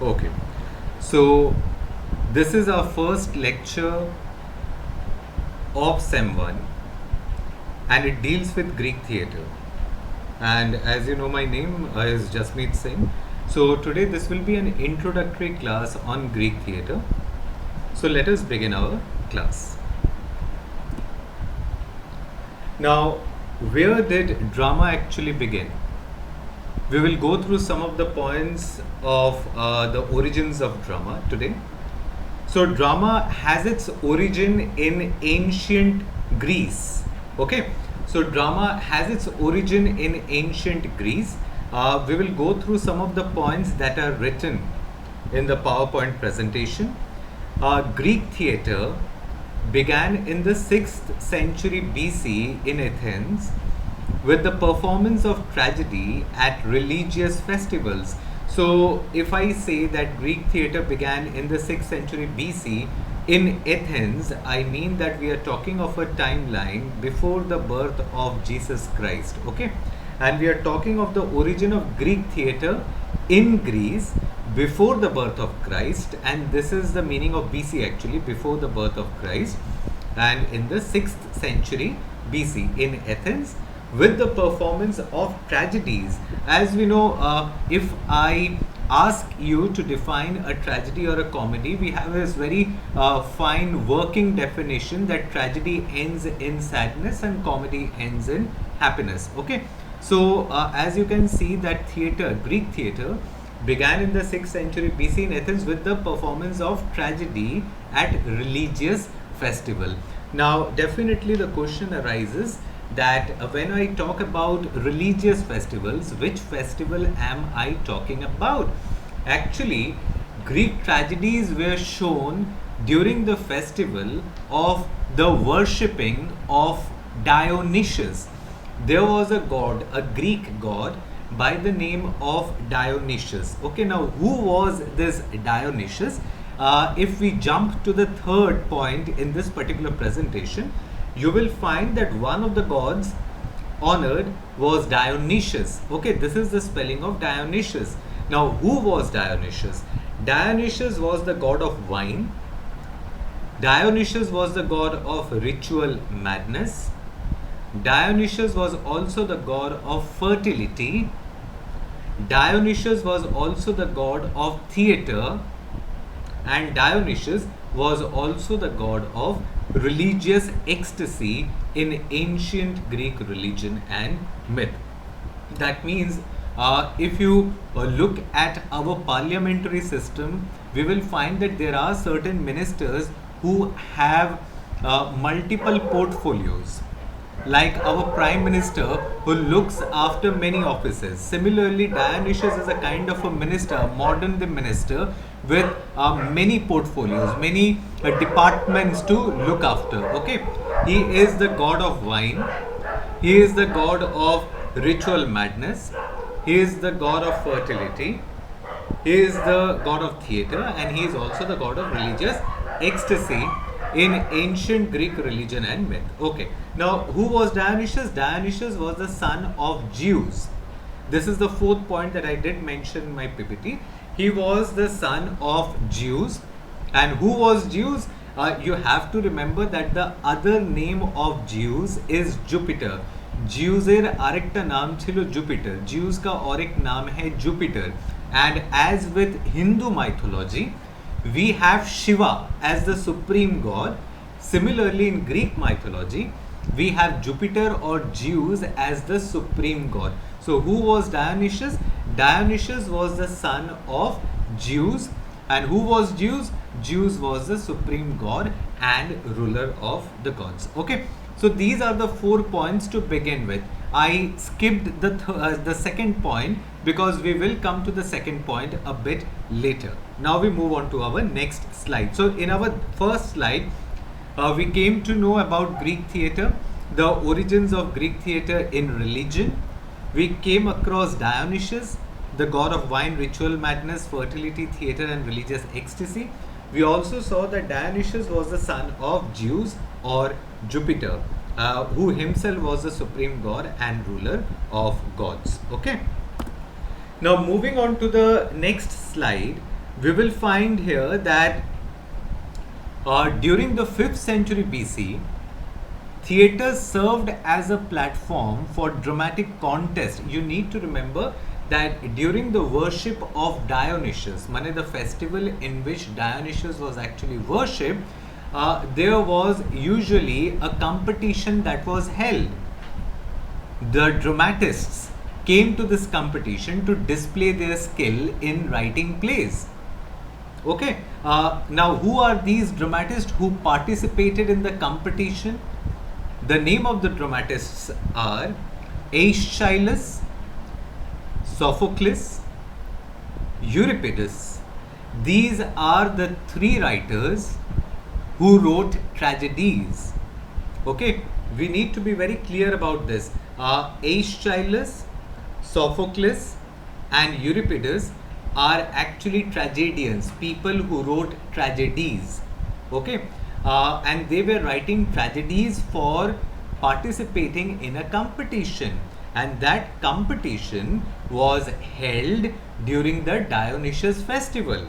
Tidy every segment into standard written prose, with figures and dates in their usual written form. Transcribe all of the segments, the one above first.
Okay, so this is our first lecture of Sem 1 and it deals with Greek theatre. And as you know, my name is Jasmeet Singh. So today this will be an introductory class on Greek theatre. So let us begin our class. Now, where did drama actually begin? We will go through some of the points of the origins of drama today. So, drama has its origin in ancient Greece. Okay, so drama has its origin in ancient Greece. We will go through some of the points that are written in the PowerPoint presentation. Greek theatre began in the 6th century BC in Athens with the performance of tragedy at religious festivals. So, if I say that Greek theatre began in the 6th century BC in Athens, I mean that we are talking of a timeline before the birth of Jesus Christ. Okay, and we are talking of the origin of Greek theatre in Greece before the birth of Christ, and this is the meaning of BC actually, before the birth of Christ, and in the 6th century BC in Athens with the performance of tragedies. As we know, if I ask you to define a tragedy or a comedy, we have this very fine working definition that tragedy ends in sadness and comedy ends in happiness. Okay, so as you can see that theatre, Greek theatre began in the 6th century BC in Athens with the performance of tragedy at religious festival. Now definitely the question arises that when I talk about religious festivals, which festival am I talking about? Actually, Greek tragedies were shown during the festival of the worshipping of Dionysius. There was a god, a Greek god by the name of Dionysius. Okay, now who was this Dionysius? If we jump to the third point in this particular presentation, you will find that one of the gods honored was Dionysius. Okay, this is the spelling of Dionysius. Now, who was Dionysius? Dionysius was the god of wine. Dionysius was the god of ritual madness. Dionysius was also the god of fertility. Dionysius was also the god of theatre. And Dionysius was also the god of religious ecstasy in ancient Greek religion and myth. That means if you look at our parliamentary system, we will find that there are certain ministers who have multiple portfolios, like our prime minister who looks after many offices. Similarly, Dionysius is a kind of a minister, a modern day minister with many portfolios, many departments to look after. Okay, he is the god of wine, he is the god of ritual madness, he is the god of fertility, he is the god of theatre, and he is also the god of religious ecstasy in ancient Greek religion and myth. Okay, now who was Dionysius? Dionysius was the son of Zeus. This is the fourth point that I did mention in my PPT. He was the son of Zeus. And who was Zeus? You have to remember that the other name of Zeus is Jupiter. Zeus'er arekta naam chilo Jupiter. Zeus ka aur ek naam hai Jupiter. And as with Hindu mythology, we have Shiva as the supreme god. Similarly, in Greek mythology, we have Jupiter or Zeus as the supreme god. So, who was Dionysius? Dionysius was the son of Zeus. And who was Zeus? Zeus was the supreme god and ruler of the gods. Okay, so these are the 4 points to begin with. I skipped the second point because we will come to the second point a bit later. Now we move on to our next slide. So in our first slide, we came to know about Greek theatre, the origins of Greek theatre in religion. We came across Dionysius, the god of wine, ritual madness, fertility, theatre and religious ecstasy. We also saw that Dionysius was the son of Zeus or Jupiter, who himself was the supreme god and ruler of gods. Okay. Now moving on to the next slide, we will find here that during the 5th century BC, theaters served as a platform for dramatic contest. You need to remember that during the worship of Dionysius, mane the festival in which Dionysius was actually worshipped, there was usually a competition that was held. The dramatists came to this competition to display their skill in writing plays. Okay, now who are these dramatists who participated in the competition? The name of the dramatists are Aeschylus, Sophocles, Euripides. These are the three writers who wrote tragedies. Okay, we need to be very clear about this. Aeschylus, Sophocles, and Euripides are actually tragedians, people who wrote tragedies. Okay, and they were writing tragedies for participating in a competition, and that competition was held during the Dionysius festival.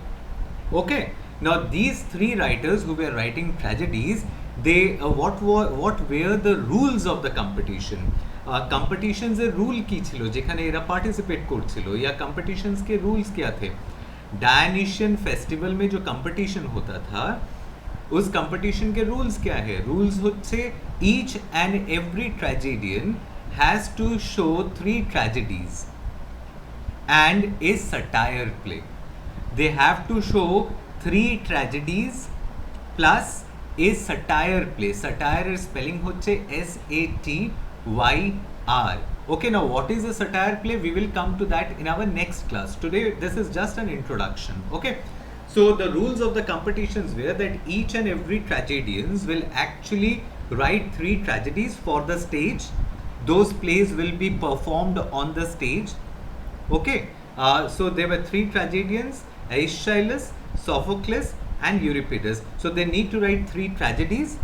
Okay, now these three writers who were writing tragedies, they what were the rules of the competition? Competitions এর rule কি ছিল যেখানে এরা participate করছিল, या competitions के rules क्या थे? डायनिशियन फेस्टिवल में जो competition होता था, उस competition के rules क्या है? rules होच्छे each and every tragedian has to show 3 tragedies and a satire play. They have to show 3 tragedies plus a satire play. Satire spelling hoche SATYR. Okay, now what is a satire play? We will come to that in our next class. Today this is just an introduction. Okay, so the rules of the competitions were that each and every tragedians will actually write 3 tragedies for the stage. Those plays will be performed on the stage. Okay, so there were 3 tragedians: Aeschylus, Sophocles, and Euripides. So they need to write 3 tragedies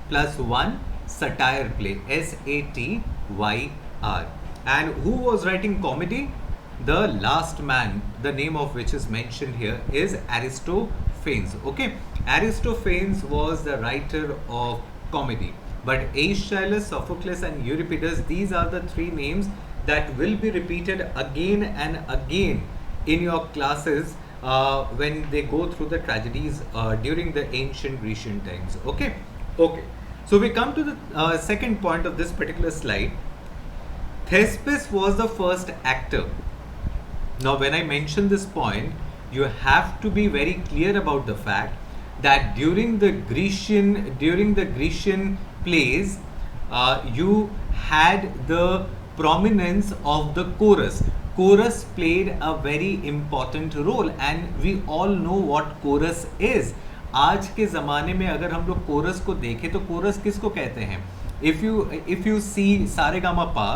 plus 1 satire play, SATYR. And who was writing comedy? The last man, the name of which is mentioned here, is Aristophanes. Okay, Aristophanes was the writer of comedy, but Aeschylus, Sophocles, and Euripides, these are the 3 names that will be repeated again and again in your classes when they go through the tragedies during the ancient Grecian times. Okay, so we come to the second point of this particular slide. Thespis was the first actor. Now when I mention this point, you have to be very clear about the fact that during the Grecian plays, you had the prominence of the chorus. Chorus played a very important role, and we all know what chorus is. आज के ज़माने में अगर हम लोग coarse को देखें तो कोरस किसको कहते हैं? If you see Sa Re Ga Ma Pa,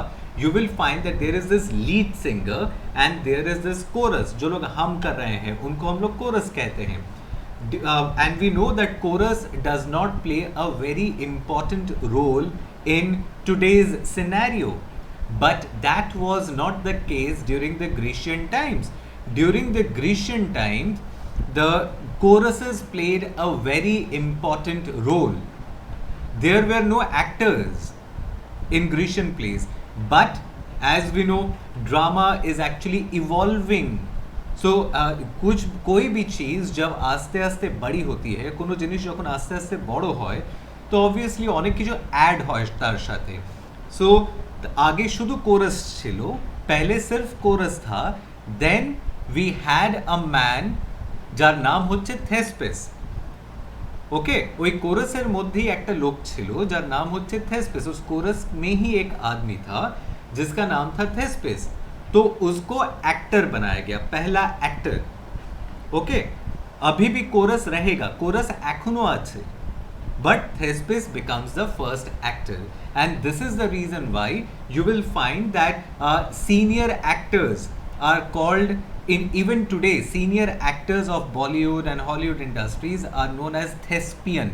you will find that there is this lead singer and there is this chorus. जो लोग हम कर रहे हैं उनको हम लोग chorus कहते हैं. And we know that chorus does not play a very important role in today's scenario. But that was not the case during the Grecian times. During the Grecian times, the choruses played a very important role. There were no actors in Grecian plays, but as we know, drama is actually evolving. So कुछ कोई भी चीज़ जब आस्ते आस्ते बड़ी होती है, कोनो जिनिस যখন आस्ते आस्ते बड़ो হয়, तो obviously অনেক কিছু add হয় তার সাথে. So आगे शुद्ध कोरस ছিল, पहले सिर्फ कोरस था. Then we had a man যার নাম হচ্ছে থেসপেস. ওকে, ওই কোরসের মধ্যেই একটা লোক ছিল যার নাম হচ্ছে থেসপেস. उस कोरस में ही एक आदमी था जिसका नाम था थेस्पेस. तो उसको एक्टर बनाया गया, पहला एक्टर. ओके, अभी भी कोरस रहेगा, कोरस एखोनो আছে, but Thespis becomes the first actor, and this is the reason why you will find that senior actors are called, in even today, senior actors of Bollywood and Hollywood industries are known as Thespian.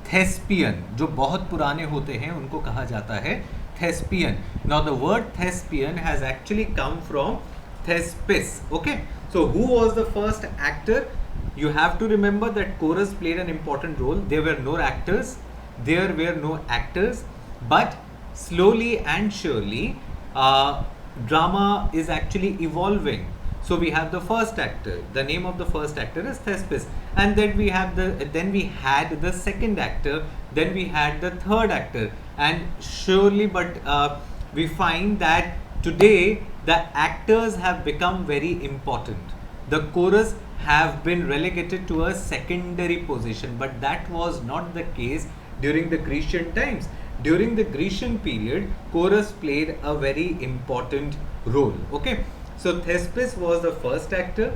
Thespian जो बहुत पुराने होते हैं उनको कहा जाता है Thespian. Now the word Thespian has actually come from Thespis. Okay, so who was the first actor? you have to remember that chorus played an important role. There were no actors, but slowly and surely, drama is actually evolving. So we have the first actor. The name of the first actor is Thespis, and then we had the second actor. Then we had the third actor, and surely, but we find that today the actors have become very important. The chorus have been relegated to a secondary position, but that was not the case during the Grecian times. During the Grecian period, chorus played a very important role. Okay, so Thespis was the first actor.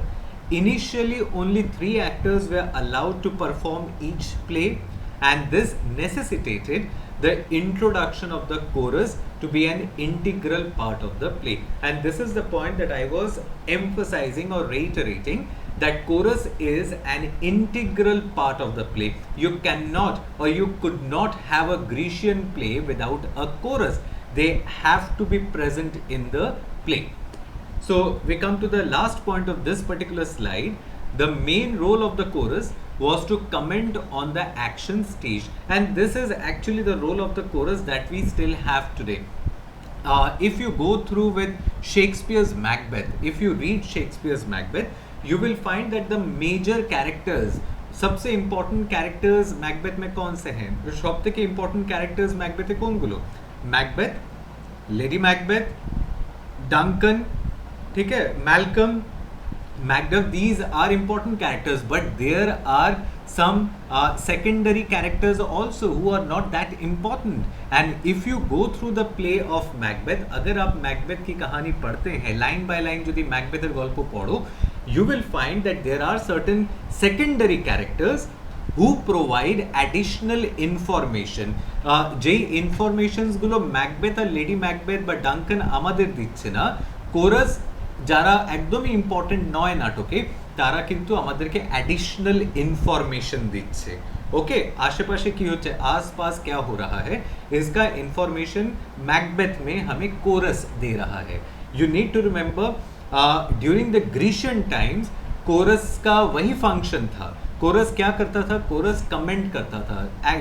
Initially, only 3 actors were allowed to perform each play, and this necessitated the introduction of the chorus to be an integral part of the play. And this is the point that I was emphasizing or reiterating, that chorus is an integral part of the play. You cannot or you could not have a Grecian play without a chorus. They have to be present in the play. So we come to the last point of this particular slide. The main role of the chorus was to comment on the action stage, and this is actually the role of the chorus that we still have today. If you go through with Shakespeare's Macbeth, if you read Shakespeare's Macbeth, you will find that the major characters, सबसे important characters Macbeth में कौन से हैं? जो सबसे के important characters Macbeth में कौन गुलो? Macbeth, Lady Macbeth, Duncan, ठीक है, Malcolm, Macduff. These are important characters, but there are some secondary characters also who are not that important. And if you go through the play of Macbeth, अगर आप Macbeth की कहानी पढ़ते हैं line by line যদি Macbeth এর গল্প পড়ো, you will find that there are certain secondary characters who provide additional information. যেই informations গুলো Macbeth আর Lady Macbeth বা Duncan আমাদের দিচ্ছে না, chorus যারা একদমই ইম্পর্টেন্ট নয় নাটকে, তারা কিন্তু আমাদেরকে অ্যাডিশনাল ইনফরমেশন দিচ্ছে। ओके, आशे-पाशे की होচ্ছে, आस-पास क्या हो रहा है, इसका इंफॉर्मेशन मैकबेथ में हमें कोरस दे रहा है। You need to remember during the Grecian times chorus का वही फंक्शन था। कोरस क्या करता था? कोरस कमेंट करता था,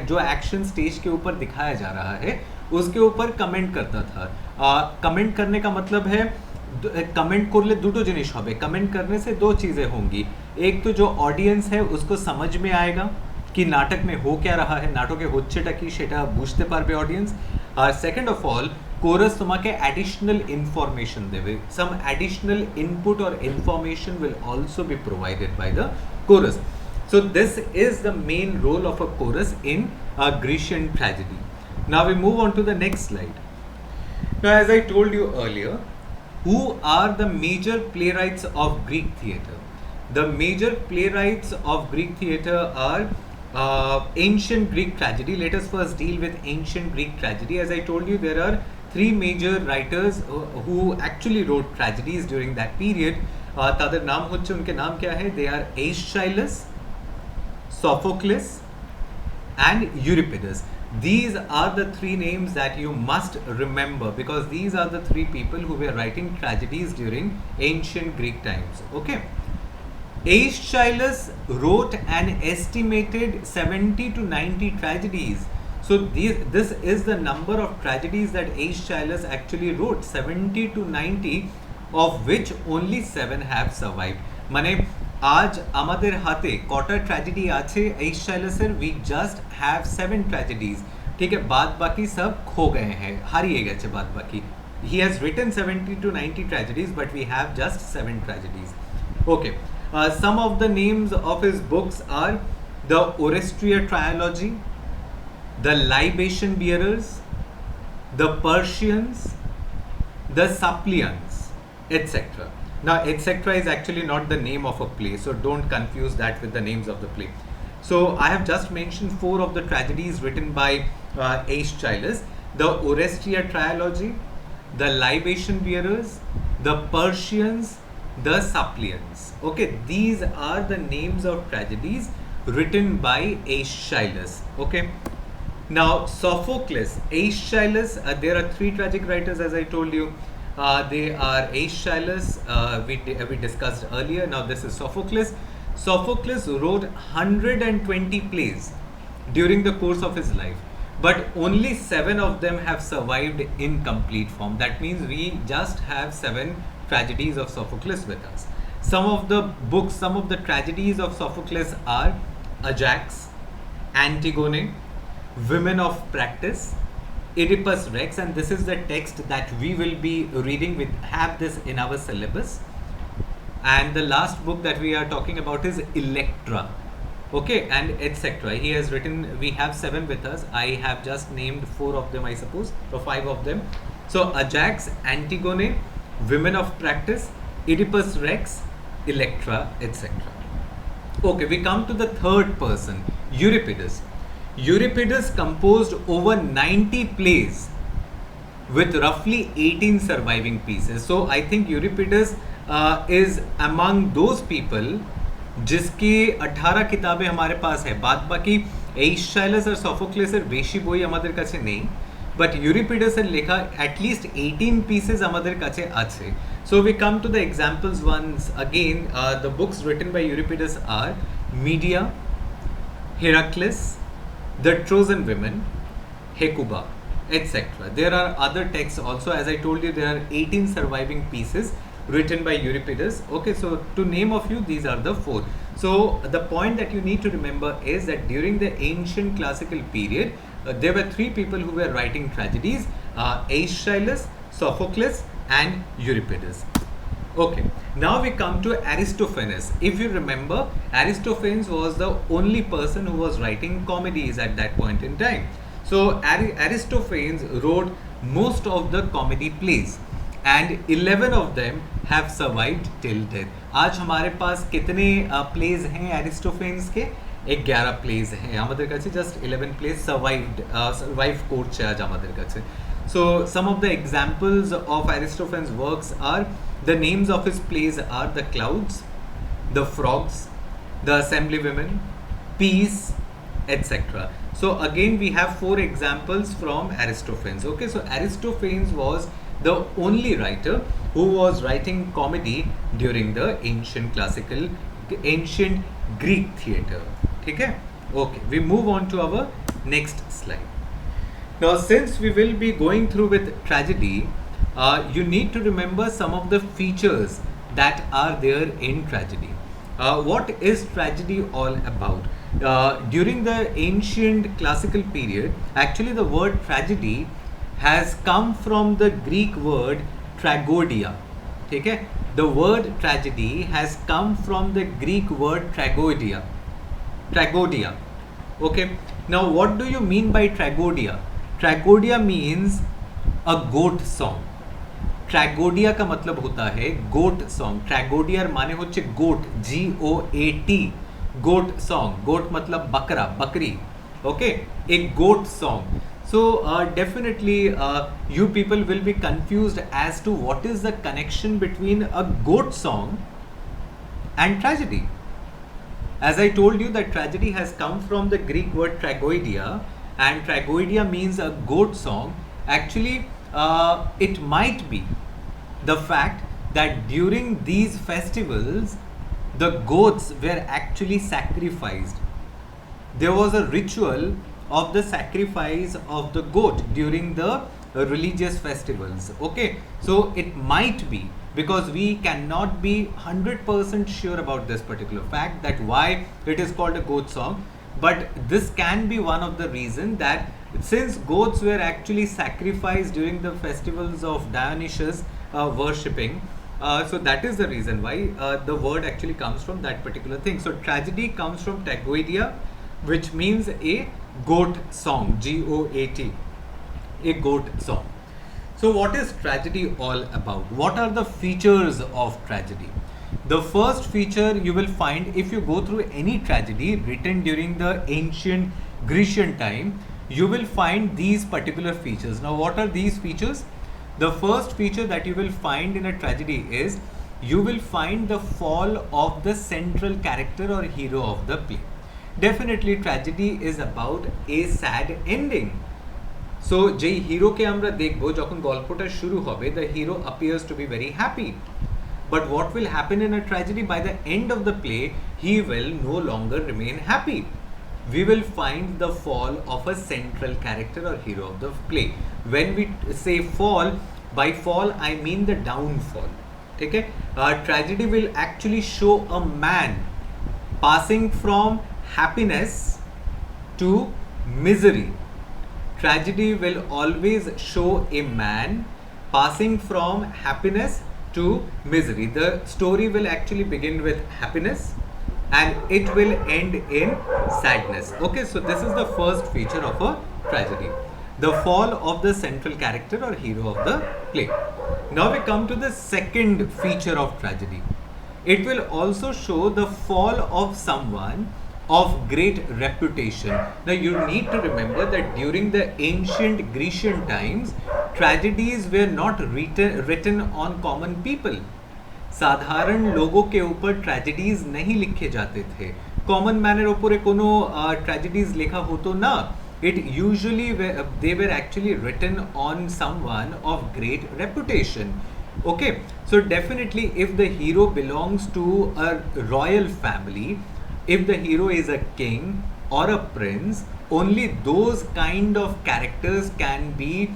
जो एक्शन स्टेज के ऊपर दिखाया जा रहा है उसके ऊपर कमेंट करता था। कमेंट करने का मतलब है, कमेंट করলে দুটো জিনিস হবে। कमेंट करने से दो चीज़ें होंगी, एक तो जो ऑडियंस है उसको समझ में आएगा कि नाटक में हो क्या रहा है, नाटके হচ্ছেটা কি সেটা বুঝতে পারবে অডিয়েন্স। আর সেকেন্ড অফ অল, কোরাস তোমাকে অ্যাডিশনাল ইনফরমেশন দেবে, some additional input or information will also be provided by the chorus. So this is the main role of a chorus in a Grecian tragedy. Now we move on to the next slide. Now as I told you earlier, who are the major playwrights of Greek theatre? The major playwrights of Greek theatre are ancient Greek tragedy. Let us first deal with ancient Greek tragedy. As I told you, there are 3 major writers who actually wrote tragedies during that period. তাদের নাম হচ্ছে, उनके नाम क्या है? They are Aeschylus, Sophocles and Euripides. These are the 3 names that you must remember, because these are the 3 people who were writing tragedies during ancient Greek times. Okay, Aeschylus wrote an estimated 70 to 90 tragedies. So this is the number of tragedies that Aeschylus actually wrote, 70 to 90, of which only 7 have survived. মানে आज আমাদের হাতে কটা tragedy আছে एइशाइलसের? we just have 7 tragedies, ठीक है, बाद बाकी सब खो गए हैं, हारिए गए बाद बाकी। he has written 70 to 90 tragedies, but we have just 7 tragedies. Okay, some of the names of his books are the Orestria trilogy, the Libation Bearers, the Persians, the Suppliants, etc. Now, etc. is actually not the name of a play, so don't confuse that with the names of the play. So, I have just mentioned 4 of the tragedies written by Aeschylus: the Orestria trilogy, the Libation Bearers, the Persians, the Suppliants. Okay, these are the names of tragedies written by Aeschylus. Okay. Now, Sophocles, Aeschylus, there are 3 tragic writers, as I told you. They are Aeschylus, we discussed earlier. Now this is Sophocles. Sophocles wrote 120 plays during the course of his life, but only 7 of them have survived in complete form. That means we just have 7 tragedies of Sophocles with us. Some of the books, some of the tragedies of Sophocles are Ajax, Antigone, Women of Practice, Oedipus Rex, and this is the text that we will be reading. We have this in our syllabus. And the last book that we are talking about is Electra. Okay, and etc. He has written, we have 7 with us. I have just named 4 of them, I suppose, or 5 of them. So Ajax, Antigone, Women of Practice, Oedipus Rex, Electra, etc. Okay, we come to the third person, Euripides. Euripides composed over 90 plays with roughly 18 surviving pieces. So I think Euripides is among those people जिसकी 18 किताबें हमारे पास है, बाद बाकी एइशाइलस और सोफोक्लेसের বেশি বই আমাদের কাছে নেই, বাট ইউরিপিডাসের লেখা অ্যাটলিস্ট 18 পিসেস আমাদের কাছে আছে. So we come to the examples once again. The books written by Euripides are Medea, Heracles, The Trojan Women, Hecuba, etc. There are other texts also. As I told you, there are 18 surviving pieces written by Euripides. Okay, so to name a few, these are the 4. So the point that you need to remember is that during the ancient classical period, there were 3 people who were writing tragedies: Aeschylus, Sophocles, and Euripides. Okay, now we come to Aristophanes. If you remember, Aristophanes was the only person who was writing comedies at that point in time. So Aristophanes wrote most of the comedy plays, and 11 of them have survived till death. आज हमारे पास कितने plays हैं Aristophanes के? 11 plays हैं আমাদের কাছে. Just 11 plays survive করছে আজ আমাদের কাছে. So some of the examples of Aristophanes' works are, the names of his plays are The Clouds, The Frogs, The Assemblywomen, Peace, etc. So again we have 4 examples from Aristophanes. Okay, so Aristophanes was the only writer who was writing comedy during the ancient Greek theatre. Okay? Okay, we move on to our next slide. Now, since we will be going through with tragedy, you need to remember some of the features that are there in tragedy. What is tragedy all about? During the ancient classical period, actually the word tragedy has come from the Greek word tragodia. Okay? The word tragedy has come from the Greek word tragodia. Tragodia. Okay? Now what do you mean by tragodia? Tragodia means a goat song. Tragodia का मतलब होता है goat song. Tragodia माने होच्छे goat, G-O-A-T, goat song. Goat मतलब बकरा, बकरी. Okay? A goat song. So definitely you people will be confused as to what is the connection between a goat song and tragedy. As I told you that tragedy has come from the Greek word tragoidia, and tragoidia means a goat song. Actually it might be the fact that during these festivals the goats were actually sacrificed. There was a ritual of the sacrifice of the goat during the religious festivals. Okay, so it might be, because we cannot be 100% sure about this particular fact, that why it is called a goat song, but this can be one of the reasons that since goats were actually sacrificed during the festivals of Dionysus worshipping, so that is the reason why the word actually comes from that particular thing. So tragedy comes from tragoidia, which means a goat song, G-O-A-T, a goat song. So what is tragedy all about? What are the features of tragedy? The first feature you will find if you go through any tragedy written during the ancient Grecian time, you will find these particular features. Now what are these features? The first feature that you will find in a tragedy is you will find the fall of the central character or hero of the play. Definitely tragedy is about a sad ending. So যেই হিরোকে আমরা দেখবো যখন গল্পটা শুরু হবে, the hero appears to be very happy. But what will happen in a tragedy? By the end of the play, he will no longer remain happy. We will find the fall of a central character or hero of the play. When we say fall, by fall I mean the downfall. Okay? Tragedy will actually show a man passing from happiness to misery. Tragedy will always show a man passing from happiness to misery. The story will actually begin with happiness and it will end in sadness. Okay, so this is the first feature of a tragedy, the fall of the central character or hero of the play. Now we come to the second feature of tragedy. It will also show the fall of someone of great reputation. Now you need to remember that during the ancient Grecian times, tragedies were not written on common people. साधारण लोगों के ऊपर tragedies नहीं लिखे जाते थे, common manner ऊपर कोनो ट्रेजेडीज लिखा हो तो ना. It usually they were actually written on someone of great reputation. Okay, so definitely if the hero belongs to a royal family, if the hero is a king or a prince, only those kind of characters can be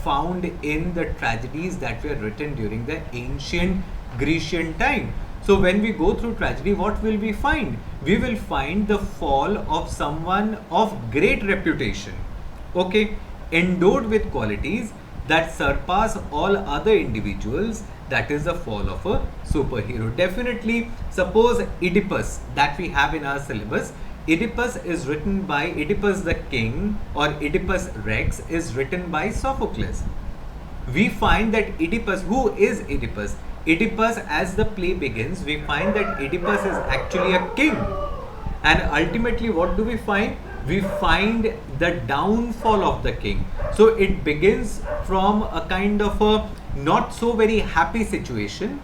found in the tragedies that were written during the ancient Grecian time. So when we go through tragedy, what will we find? We will find the fall of someone of great reputation, okay, endowed with qualities that surpass all other individuals. That is the fall of a superhero. Definitely, suppose Oedipus that we have in our syllabus, Oedipus is written by Oedipus the king, or Oedipus Rex is written by Sophocles. We find that Oedipus, who is Oedipus? Oedipus, as the play begins, we find that Oedipus is actually a king. And ultimately, what do we find? We find the downfall of the king. So it begins from a kind of a not so very happy situation,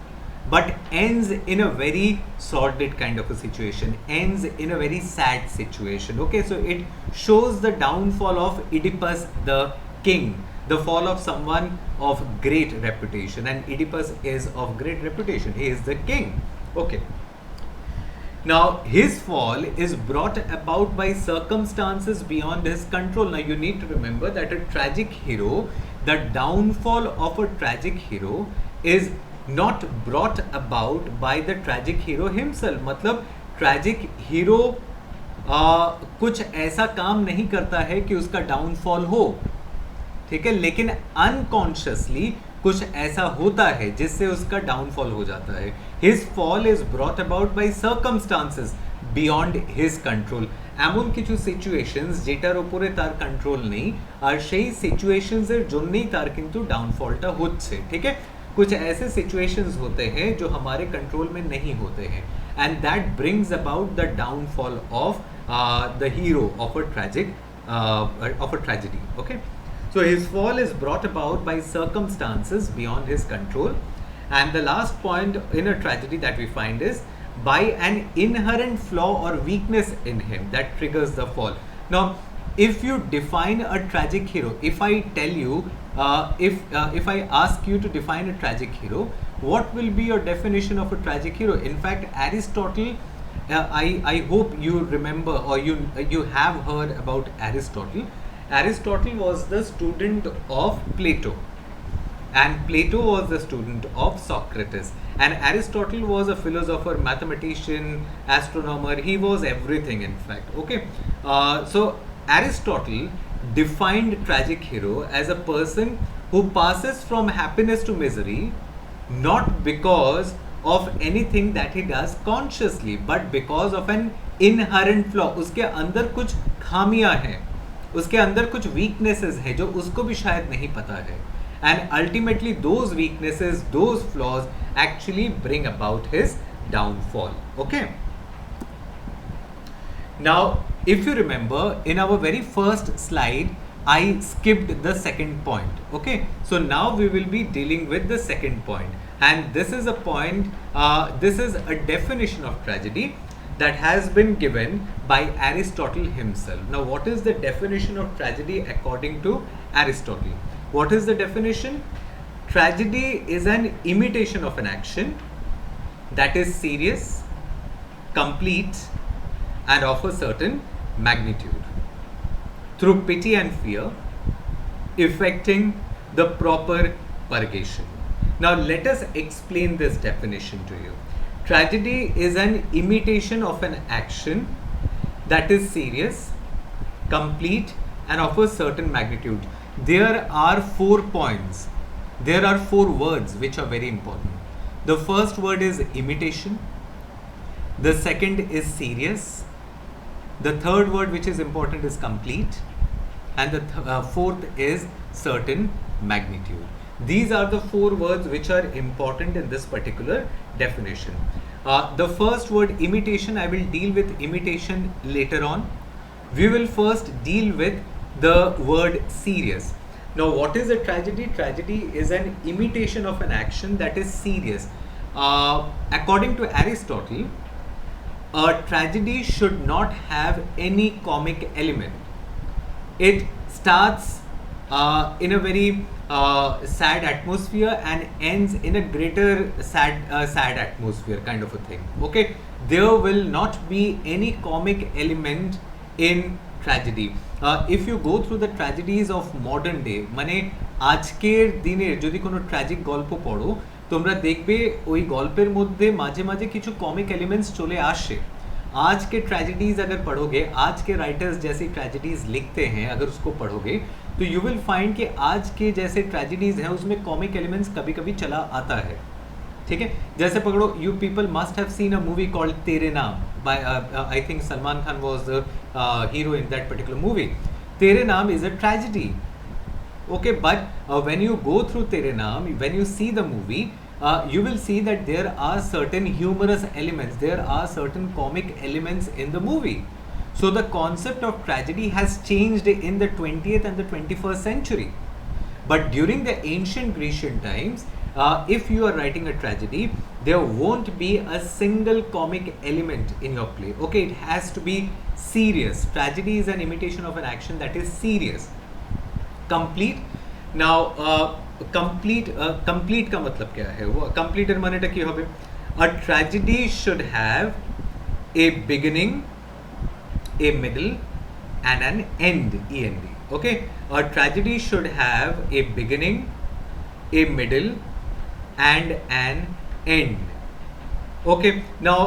but ends in a very sordid kind of a situation, ends in a very sad situation. Okay, so it shows the downfall of Oedipus the king, the fall of someone of great reputation, and Oedipus is of great reputation. He is the king. Okay. Now, his fall is brought about by circumstances beyond his control. Now, you need to remember that a tragic hero, the downfall of a tragic hero is not brought about by the tragic hero himself. मतलब tragic hero कुछ ऐसा काम नहीं करता है कि उसका downfall हो, ठीक है, लेकिन अनकॉन्शियसली कुछ ऐसा होता है जिससे उसका डाउनफॉल हो जाता है. His fall is brought about by circumstances beyond his control. এমন কিছু সিচুয়েশনস যেটার উপরে তার কন্ট্রোল নেই, আর সেই সিচুয়েশনসের জন্যই তার কিন্তু ডাউনফॉलটা হচ্ছে. ঠিক है, कुछ ऐसे सिचुएशंस होते हैं जो हमारे कंट्रोल में नहीं होते हैं, and that brings about the downfall of the hero of a tragedy. Okay, so his fall is brought about by circumstances beyond his control, and the last point in a tragedy that we find is by an inherent flaw or weakness in him that triggers the fall. Now, if you define a tragic hero, if I tell you, if I ask you to define a tragic hero, what will be your definition of a tragic hero? In fact, Aristotle, I hope you remember, or you have heard about Aristotle. Aristotle was the student of Plato, and Plato was the student of Socrates, and Aristotle was a philosopher, mathematician, astronomer. He was everything, in fact. Okay, so Aristotle defined tragic hero as a person who passes from happiness to misery, not because of anything that he does consciously, but because of an inherent flaw. उसके अंदर कुछ खामियां हैं, उसके अंदर कुछ weaknesses है जो उसको भी शायद नहीं पता है, and ultimately those weaknesses, those flaws actually bring about his downfall. Okay, now if you remember, in our very first slide I skipped the second point. Okay, so now we will be dealing with the second point, and this is a point, this is a definition of tragedy that has been given by Aristotle himself. Now, what is the definition of tragedy according to Aristotle? What is the definition? Tragedy is an imitation of an action that is serious, complete, and of a certain magnitude, through pity and fear, effecting the proper purgation. Now let us explain this definition to you. Tragedy is an imitation of an action that is serious, complete, and of a certain magnitude. There are 4 points. There are 4 words which are very important. The first word is imitation. The second is serious. The third word which is important is complete. And the fourth is certain magnitude. These are the 4 words which are important in this particular definition. The first word, imitation, I will deal with imitation later on. We will first deal with the word serious. Now, what is a tragedy? Tragedy is an imitation of an action that is serious. According to Aristotle, a tragedy should not have any comic element. It starts in a very sad atmosphere and ends in a greater sad atmosphere, kind of a thing. Okay, there will not be any comic element in tragedy. If you go through the tragedies of modern day, মানে আজকের দিনের যদি কোনো tragic গল্প পড়ো, তোমরা দেখবে ওই গল্পের মধ্যে মাঝে মাঝে কিছু কমিক এলিমেন্টস চলে আসে। आज के ट्रेजेडीज अगर पढ़ोगे, आज के राइटर्स जैसी ट्रेजेडीज लिखते हैं, अगर उसको पढ़ोगे तो यू विल फाइंड कि आज के जैसे ट्रेजेडीज हैं उसमें कॉमिक एलिमेंट्स कभी कभी चला आता है। ठीक है, जैसे पकड़ो, you people must have seen a movie called Tere Naam by I think Salman Khan was the hero in that particular movie. Tere Naam is a tragedy. Okay, but when you go through Tere Naam, when you see the movie, you will see that there are certain humorous elements, there are certain comic elements in the movie. So the concept of tragedy has changed in the 20th and the 21st century. But during the ancient Grecian times, if you are writing a tragedy, there won't be a single comic element in your play. Okay, it has to be serious. Tragedy is an imitation of an action that is serious. Complete. Now complete का मतलब क्या है? वो completed मानेटा কি হবে? A tragedy should have a beginning, a middle, and an end. END. Okay, a tragedy should have a beginning, a middle, and an end. Okay, now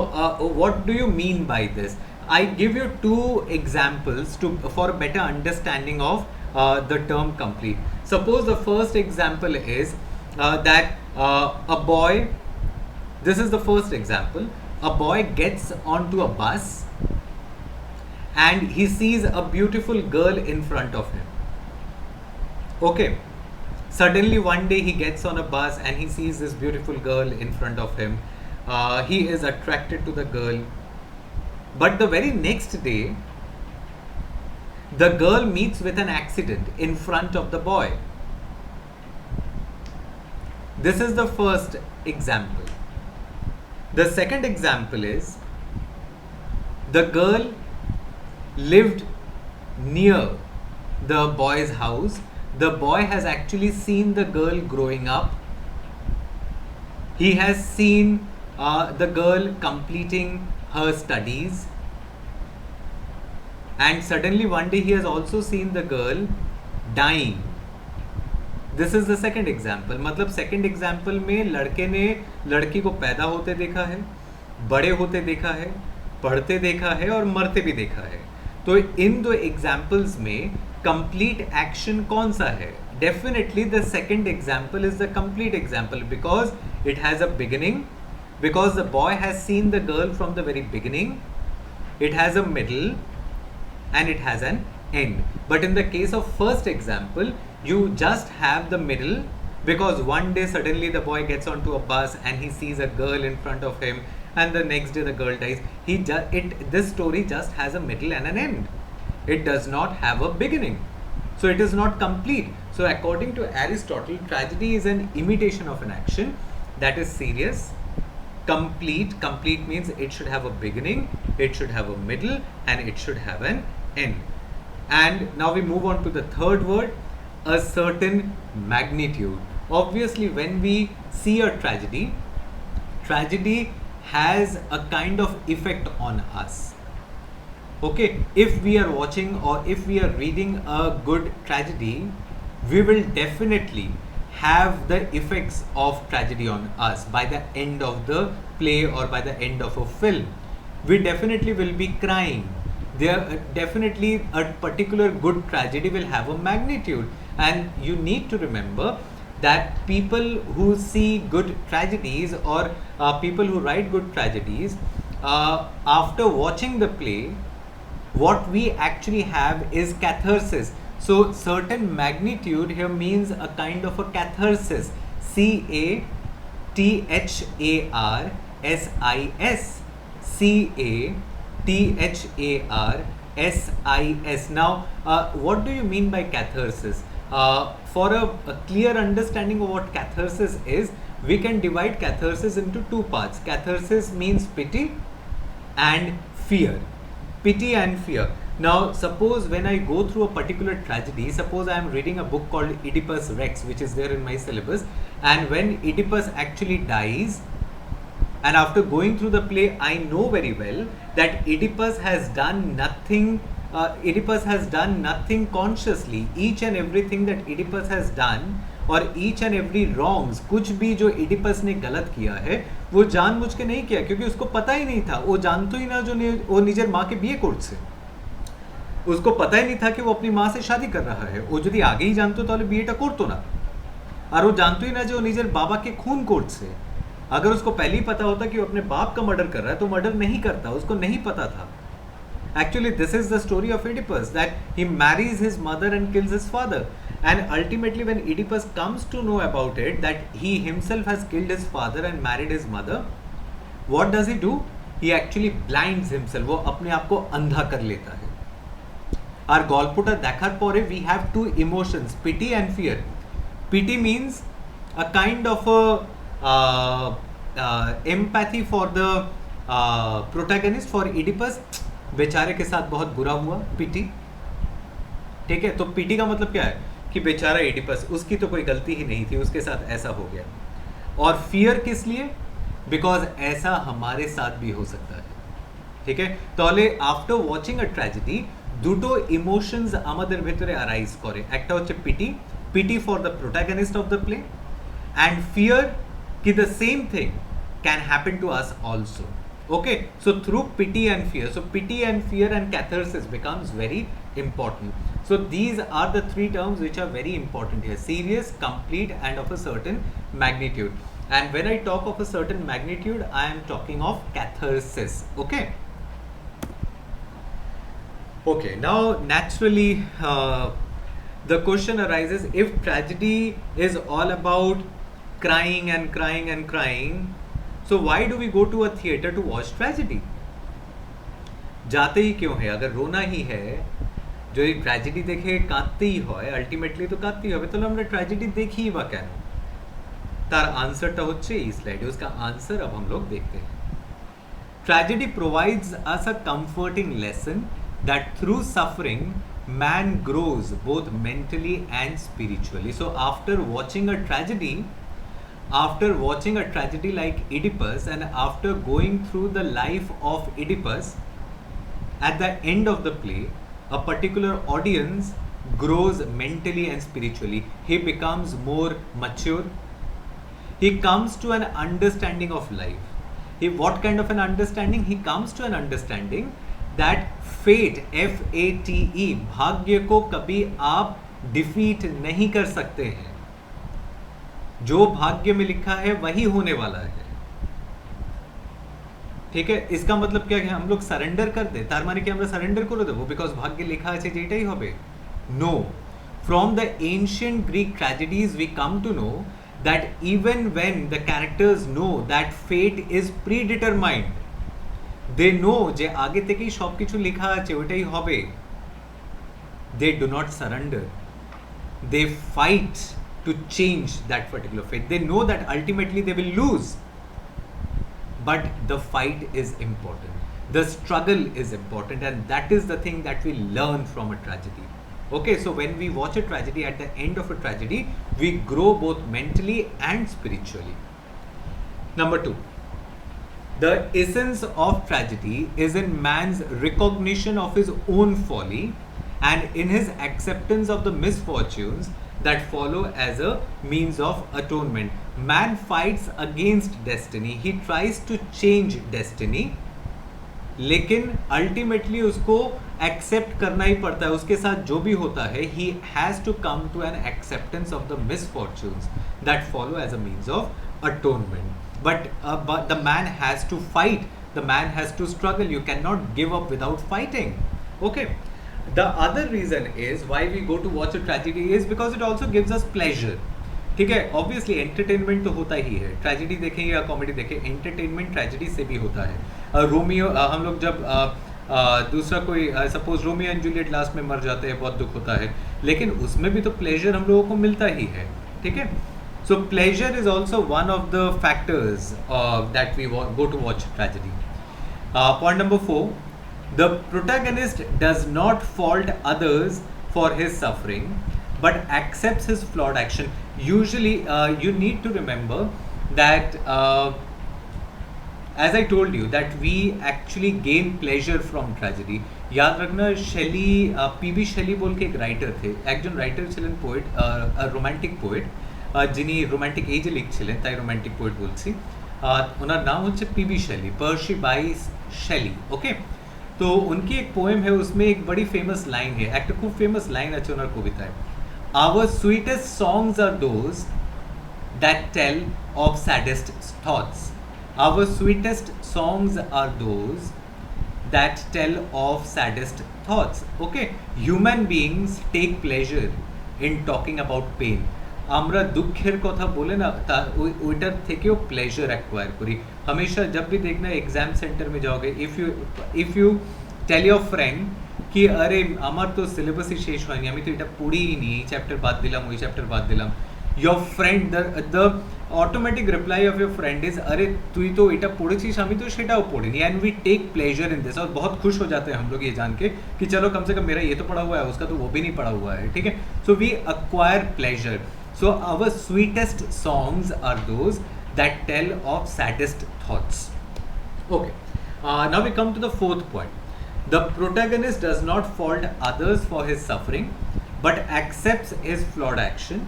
what do you mean by this? I give you 2 examples for better understanding of the term complete. Suppose the first example is that a boy, this is the first example, a boy gets onto a bus and he sees a beautiful girl in front of him. Okay, suddenly one day he gets on a bus and he sees this beautiful girl in front of him. He is attracted to the girl, but the very next day the girl meets with an accident in front of the boy. This is the first example. The second example is the girl lived near the boy's house. The boy has actually seen the girl growing up. He has seen the girl completing her studies. And suddenly one day he has also seen the girl dying. This is the second example. मतलब second example में लड़के ने लड़की को पैदा होते देखा है, बड़े होते देखा है, पढ़ते देखा है और मरते भी देखा है. तो इन 2 examples में complete action कौन सा है? Definitely the second example is the complete example because it has a beginning, because the boy has seen the girl from the very beginning. It has a middle and it has an end. But in the case of first example, you just have the middle because one day suddenly the boy gets onto a bus and he sees a girl in front of him and the next day the girl dies. This story just has a middle and an end. It does not have a beginning. So it is not complete. So according to Aristotle, tragedy is an imitation of an action that is serious. Complete means it should have a beginning, it should have a middle, and it should have an end. And now we move on to the third word, a certain magnitude. Obviously when we see a tragedy has a kind of effect on us. Okay, if we are watching or if we are reading a good tragedy, we will definitely have the effects of tragedy on us by the end of the play or by the end of a film. We definitely will be crying. There definitely a particular good tragedy will have a magnitude, and you need to remember that people who see good tragedies or people who write good tragedies, after watching the play, what we actually have is catharsis. So certain magnitude here means a kind of a catharsis. Catharsis. Catharsis. Now, what do you mean by catharsis? For a clear understanding of what catharsis is, we can divide catharsis into two parts. Catharsis means pity and fear. Pity and fear. Now, suppose when I go through a particular tragedy, suppose I am reading a book called Oedipus Rex, which is there in my syllabus, and when Oedipus actually dies, and after going through the play, I know very well that Oedipus has done nothing. Oedipus has done nothing consciously. Each and everything that Oedipus has done, और each and every wrongs, कुछ भी जो Oedipus ने गलत किया है वो जानबूझ के नहीं किया, क्योंकि उसको पता ही नहीं था, वो जानतो ही ना जो वो निजर माँ के बिये कोर्ट से, उसको पता ही नहीं था कि वो अपनी माँ से शादी कर रहा है। वो यदि आगे ही जानतो ताहले बियेटा करतो ना, और वो जानतो ही ना जो निजर बाबा के खून कोर्ट से। अगर उसको पहले ही पता होता कि वो अपने बाप का मर्डर कर रहा है तो मर्डर नहीं करता, उसको नहीं पता था। Actually, this is the story of Oedipus, that he marries his mother and kills his father. And ultimately, when Oedipus comes to know about it, that he himself has killed his father and married his mother, what does he do? He actually blinds himself. वो अपने आप को अंधा कर लेता है। और गॉल्पुटा देखार परे we have two emotions, pity and fear. Pity means a kind of a empathy for the protagonist, for Oedipus. बेचारे के साथ बहुत बुरा हुआ, पिटी। ठीक है, तो पिटी का मतलब क्या है कि बेचारा एडिपस, उसकी तो कोई गलती ही नहीं थी, उसके साथ ऐसा हो गया। और फियर किस लिए? बिकॉज ऐसा हमारे साथ भी हो सकता है। ठीक है, তাহলে आफ्टर वॉचिंग अ ट्रेजेडी দুটো ইমোশনস আমাদের ভেতরে অ্যারাইজ করে। একটা হচ্ছে pity, pity for the protagonist of the play, and fear কি the same thing can happen to us also. Okay, so through pity and fear, so pity and fear and catharsis becomes very important. So these are the three terms which are very important here: serious, complete, and of a certain magnitude. And when I talk of a certain magnitude, I am talking of catharsis. Okay. Okay, now naturally the question arises, if tragedy is all about crying and crying and crying, so why do we go to a theater to watch tragedy? जाते ही क्यों है? अगर रोना ही है, जो एक tragedy देखे काঁদতে ही হয়, अल्टीमेटली तो काঁদতেই হবে, তাহলে আমরা ট্র্যাজেডি দেখি বা কেন? তার आंसरটা হচ্ছে এই স্লাইডে, उसका आंसर अब हम लोग देखते हैं। Tragedy provides us a comforting lesson that through suffering man grows both mentally and spiritually. So after watching a tragedy, after watching a tragedy like Oedipus, and after going through the life of Oedipus, at the end of the play, a particular audience grows mentally and spiritually. He becomes more mature. He comes to an understanding of life. What kind of an understanding? He comes to an understanding that fate, F-A-T-E, भाग्य को कभी आप defeat नहीं कर सकते हैं। जो भाग्य में लिखा है वही होने वाला है। ठीक है, इसका मतलब क्या है? हम लोग सरेंडर कर दे, तार माने कि আমরা सरेंडर করে দেব বিকজ ভাগ্যে লেখা আছে যে এটাই হবে? No, from the ancient Greek tragedies we come to know that even when the characters know that fate is predetermined, they know যে আগে থেকেই সবকিছু লেখা আছে ওটাই হবে, they do not surrender, they fight to change that particular fate. They know that ultimately they will lose, but the fight is important, the struggle is important, and that is the thing that we learn from a tragedy. Okay, so when we watch a tragedy, at the end of a tragedy we grow both mentally and spiritually. Number 2, The essence of tragedy is in man's recognition of his own folly and in his acceptance of the misfortunes that follow as a means of atonement. Man fights against destiny, he tries to change destiny, लेकिन ultimately उसको accept करना ही पड़ता है. उसके साथ जो भी होता है, he has to come to an acceptance of the misfortunes that follow as a means of atonement. But the man has to fight, the man has to struggle. You cannot give up without fighting. Okay. The other reason is why we go to watch a tragedy is because it also gives us pleasure. ठीक है, obviously entertainment तो होता ही है. Tragedy देखें या comedy देखें, entertainment tragedy से भी होता है. रोमियो, हम लोग जब दूसरा कोई suppose Romeo and Juliet last में मर जाते हैं, बहुत दुख होता है, लेकिन उसमें भी तो प्लेजर हम लोगों को मिलता ही है. ठीक है. So pleasure is also one of the factors that we go to watch tragedy. Point number 4, the protagonist does not fault others for his suffering, but accepts his flawed action. Usually, you need to remember that, as I told you, that we actually gain pleasure from tragedy. याद रखना, शेली, PB शेली बोल के एक writer थे, একজন writer ছিলেন, poet, romantic poet, যিনি romantic এজে লিখছিলেন, তাই রোমান্টিক পোয়েট বলছি. ওনার নাম হচ্ছে পিবি শেলি, পার্সি বাইস শেলি. ওকে. তো उनकी एक पोएम है, उसमें एक बड़ी फेमस लाइन है, একটা খুব ফেমাস লাইন আছে ওনার কবিতায়. Our sweetest songs are those that tell of saddest thoughts. Our sweetest songs are those that tell of saddest thoughts. Okay. Human beings take pleasure in talking about pain. আমরা দুঃখের কথা বলে না, তা ওইটার থেকেও প্লেজার অ্যাকোয়ার করি. हमेशा जब भी देखना एग्जाम सेंटर में जाओगे, if you tell your friend कि अरे আমার তো সিলেবাসই শেষ হয়নি, আমি তো এটা পড়িই নি, এই চ্যাপ্টার বাদ দিলাম, ওই চ্যাপ্টার বাদ দিলাম, your friend, the automatic reply of your friend is अरे তুই তো এটা পড়েছিস, আমি তো সেটাও পড়িনি. And we take pleasure in this. और बहुत खुश हो जाते हैं हम लोग ये जान के कि चलो कम से कम मेरा ये तो पढ़ा हुआ है, उसका तो वो भी नहीं पढ़ा हुआ है. ठीक है. So we acquire pleasure. So our sweetest songs are those that tell of saddest thoughts. Okay. Now we come to the fourth point. The protagonist does not fault others for his suffering, but accepts his flawed action,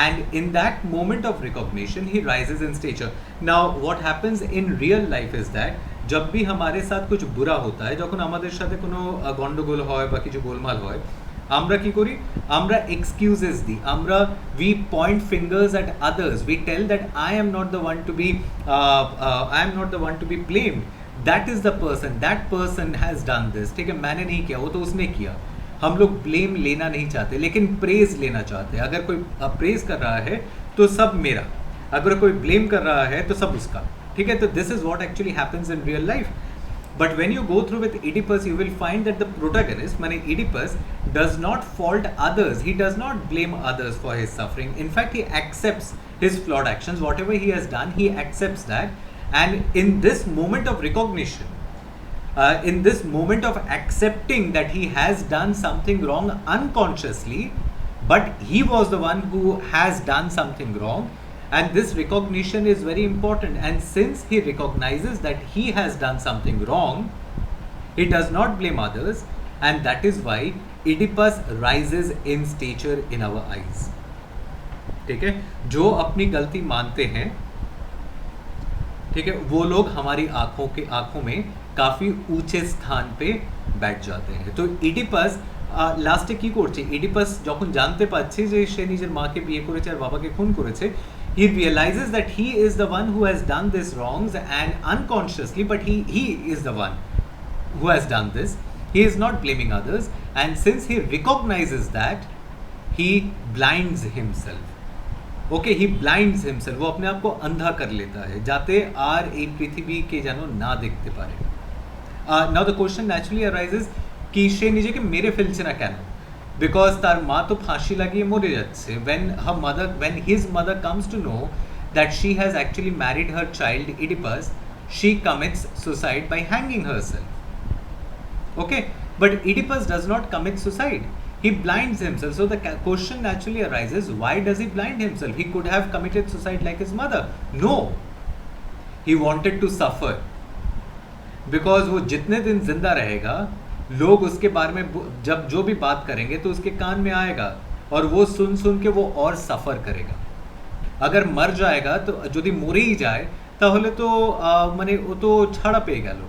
and in that moment of recognition he rises in stature. Now what happens in real life is that जब भी हमारे साथ कुछ बुरा होता है, যখন আমাদের সাথে কোনো গন্ডগোল হয় বা কিছু গোলমাল হয়, আমরা কি করি, আমরা এক্সকিউজেস দিই, আমরা we point fingers at others, we tell that I am not the one to be blamed, that is the person, that person has done this. ठीक है, मैंने नहीं किया, वो तो उसने किया. हम लोग ब्लेम लेना नहीं चाहते, लेकिन प्रेज लेना चाहते हैं. अगर कोई प्रेज कर रहा है तो सब मेरा, अगर कोई ब्लेम कर रहा है तो सब उसका. ठीक है. तो this is what actually happens in real life. But when you go through with Oedipus, you will find that the protagonist, माने Oedipus, does not fault others. He does not blame others for his suffering. In fact, he accepts his flawed actions. Whatever he has done, he accepts that. And in this moment of recognition, in this moment of accepting that he has done something wrong unconsciously, but he was the one who has done something wrong. And this recognition is very important, and since he recognizes that he has done something wrong, he does not blame others, and that is why Oedipus rises in stature in our eyes. ठीक है. जो अपनी गलती मानते हैं, ठीक है, वो लोग हमारी आंखों में काफ़ी ऊंचे स्थान पे बैठ जाते हैं. तो Oedipus লাস্টে কি করছে, Oedipus যখন জানতে পারছে যে সে নিজের মাকে বিয়ে করেছে আর বাবাকে খুন করেছে, he realizes that he is the one who has done this wrongs, and unconsciously, but he is the one who has done this. He is not blaming others, and since he recognizes that, he blinds himself. Okay, he blinds himself. वो अपने आप को अंधा कर लेता है, जाते আর এই পৃথিবী কে যেন না দেখতে পারে. Now the question naturally arises कि সে নিজেকে মেরে ফেলছে না কেন? Because তার মা তো ফাঁসি লাগিয়ে মরে যাচ্ছে. When his mother comes to know that she has actually married her child Oedipus, she commits suicide by hanging herself. Okay, but Oedipus does not commit suicide. He blinds himself. So the question naturally arises, why does he blind himself? He could have committed suicide like his mother. No, he wanted to suffer. Because वो जितने दिन जिंदा रहेगा लोग उसके बारे में जब जो भी बात करेंगे तो उसके कान में आएगा और वो सुन सुन के वो और सफ़र करेगा। अगर मर जाएगा तो যদি মরেই যায় তাহলে তো মানে ও তো ছাড়া পেয়ে গেল,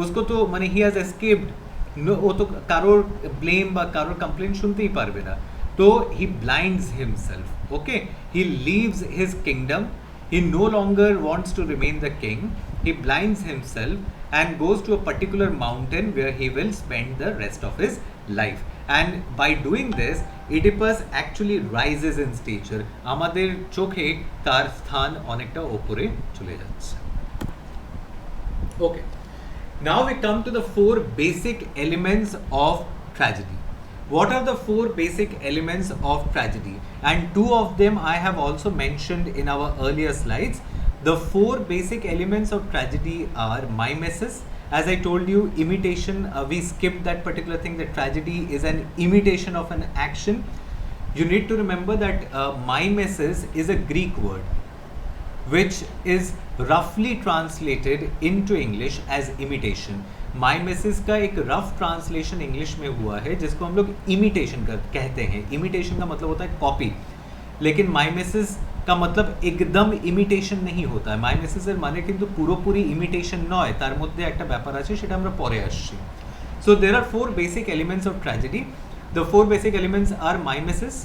उसको तो মানে হি হ্যাজ এসকেপড, ও তো কারোর ব্লেম বা কারোর কমপ্লেন শুনতেই পারবে না। তো he blinds himself, okay, he leaves his kingdom, he no longer wants to remain the king, he blinds himself and goes to a particular mountain where he will spend the rest of his life. And by doing this Oedipus actually rises in stature, আমাদের চোখে তার স্থান অনেকটা উপরে চলে যাচ্ছে। Okay, now we come to the four basic elements of tragedy. What are the four basic elements of tragedy? And two of them I have also mentioned in our earlier slides. The four basic elements of tragedy are mimesis. As I told you, imitation, we skipped that particular thing, that tragedy is an imitation of an action. You need to remember that mimesis is a Greek word which is roughly translated into English as imitation. माइमेसिस का एक rough translation English में हुआ है जिसको हम लोग imitation कहते हैं। इमिटेशन का मतलब होता है कॉपी, लेकिन माइमेसिस का मतलब एकदम इमिटेशन नहीं होता है। माइमेसिসের মানে কিন্তু পুরোপুরি ইমিটেশন নয়, তার মধ্যে একটা ব্যাপার আছে, সেটা আমরা পরে আসছি। So there are four basic elements of tragedy. The four basic elements are mimesis,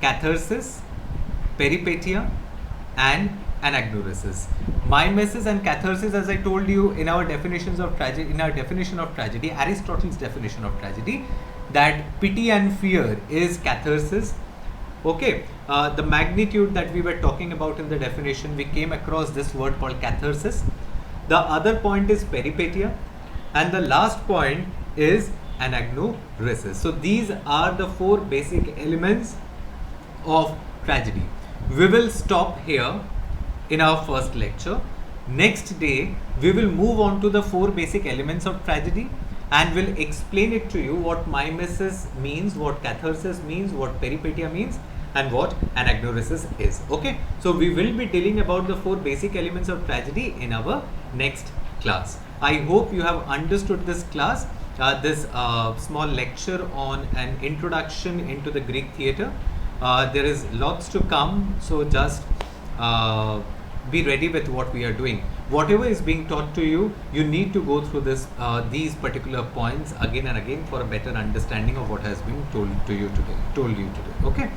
catharsis, peripeteia and anagnorisis. Mimesis and catharsis, as I told you in our definitions of tragedy, in our definition of tragedy, Aristotle's definition of tragedy, that pity and fear is catharsis. Okay, the magnitude that we were talking about in the definition, we came across this word called catharsis. The other point is peripetia, and the last point is anagnorisis. So these are the four basic elements of tragedy. We will stop here in our first lecture. Next day we will move on to the four basic elements of tragedy and will explain it to you, what mimesis means, what catharsis means, what peripetia means, and what anagnorisis is. Okay, so we will be dealing about the four basic elements of tragedy in our next class. I hope you have understood this class, this small lecture on an introduction into the Greek theatre. There is lots to come, so just be ready with what we are doing. Whatever is being taught to you, you need to go through this these particular points again and again for a better understanding of what has been told you today. Okay.